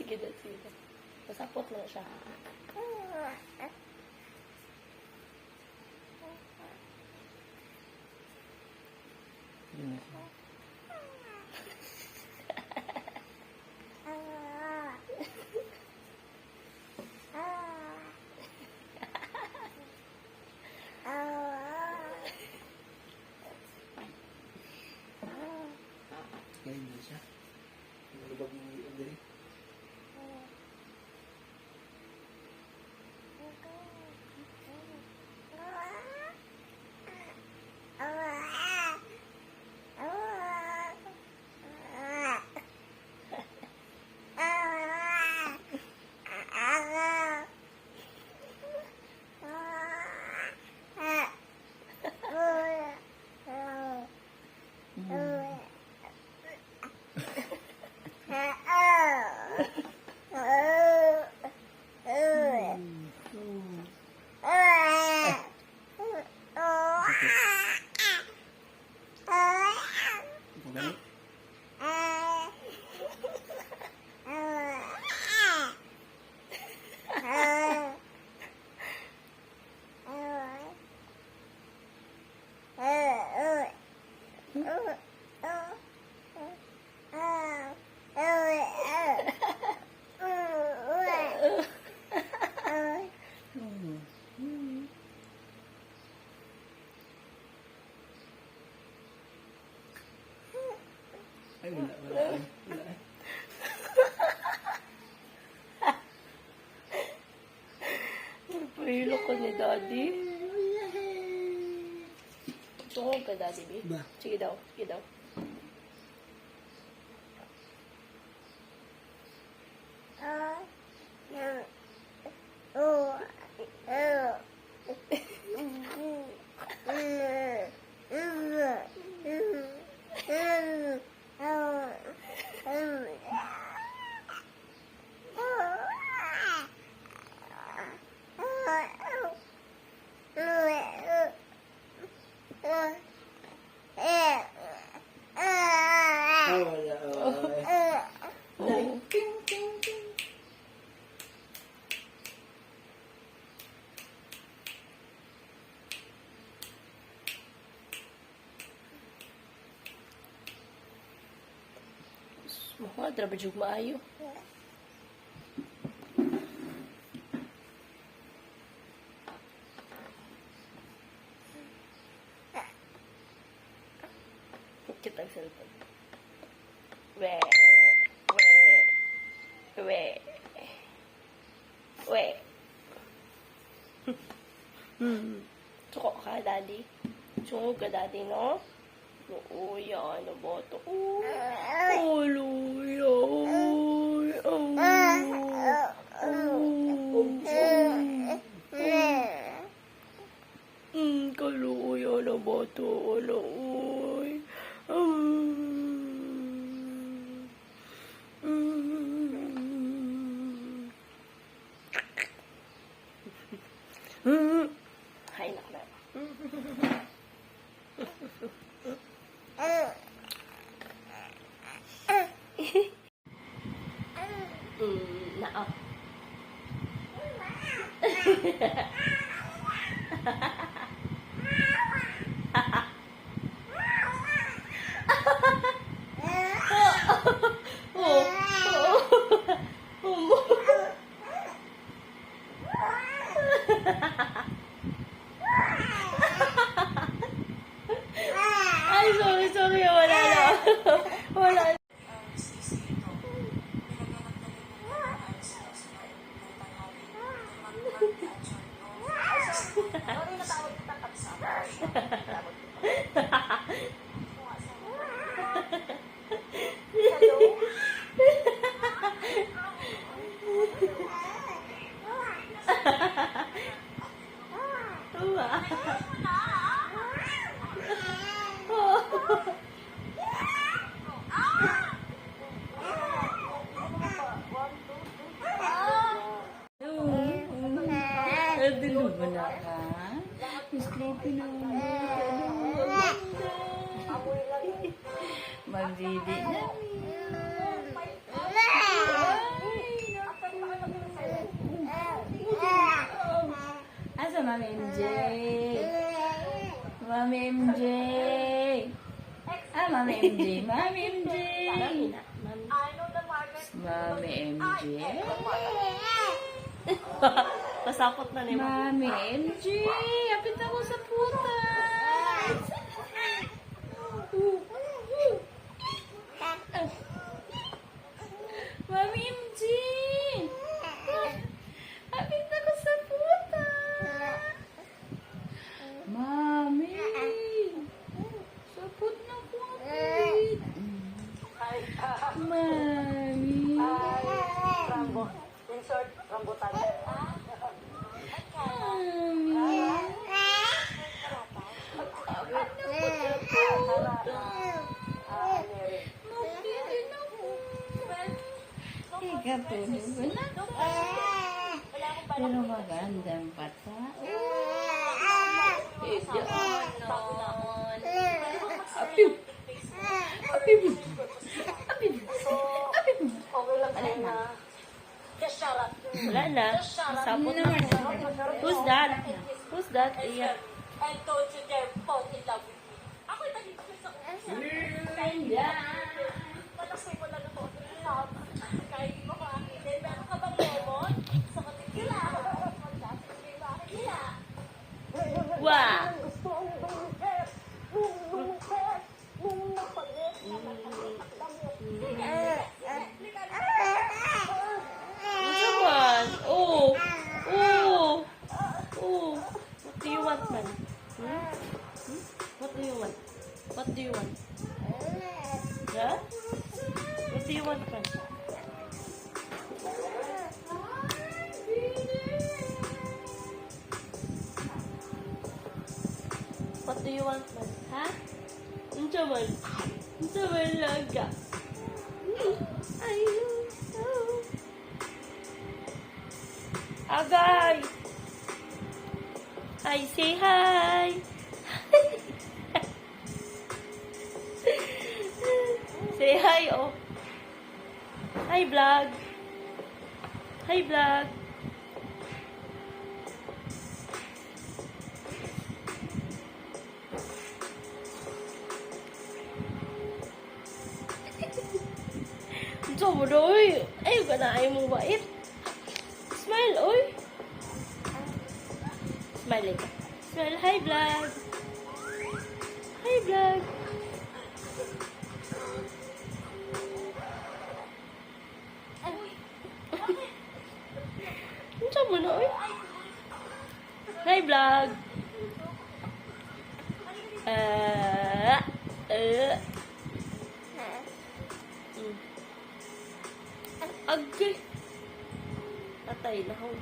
Sige na, sige na. Masapot mo na siya. Ngayon na siya. Nalubag mo yung dali. Magalit. Ay, wala. Pahilo ko ni Daddy. Tungkol ka, Daddy, B. Ba? Sige daw, sige daw. Ay, wala. Oh. Mukha, trabajog maayo. Kita ang cellphone. We. Suko ka, Daddy. Suko ka, Daddy, no? Oo, yan. Ano ba ito? Oh, luya. Kaluya na ba ito? Uy. Hay nak na. Naa. Ay, sorry. Wala na. Wala na. Dilog mo na ka? Sleepy na mo. Magdidi na. Mami MJ. Mami MJ. Mami MJ. Mami MJ. Mami na. Mami. Mami MJ. Pasakot na ni Mami. Mami MJ. Apit ako sa puta. Mami MJ. Apit ako sa puta. Mami. Sapot na ko. Apit. Mami. Insert rambutan. Ikatulog na. Pero magandang pata. Apiw! Apiw! Apiw! Apiw! Okay lang sa'yo na. Just shut up. Wala na. Pasakot na. Who's that? Who's that? Iya. And don't you dare fall in love with me. Ako'y naging kiss ako. Palasay mo lang ako. Love. Kahit hindi mo makakilin. Meron ka bang lemon? Sa katikila. Magdasig mo akin nila. Wow! Gusto ang bumukes. Bumukes. Bumukes. Come on. Oh. Oh. Oh. What do you want, man? Hmm? Hmm? What do you want? What do you want? Yeah? What do you want, man? What do you want, man? Ha? Unsa man? Unsa man laga? Ayun. Agay! Hi, say hi! Say hi, oh. Hi, vlog. Hi, vlog. Ito mo doy. Ayaw ka na, ayaw mong bait. Smile, oy. Smile ka. Smile. Hi, vlog. Hi, vlog. Ito mo na, oy. Hi, vlog. Agay. Patay na ako.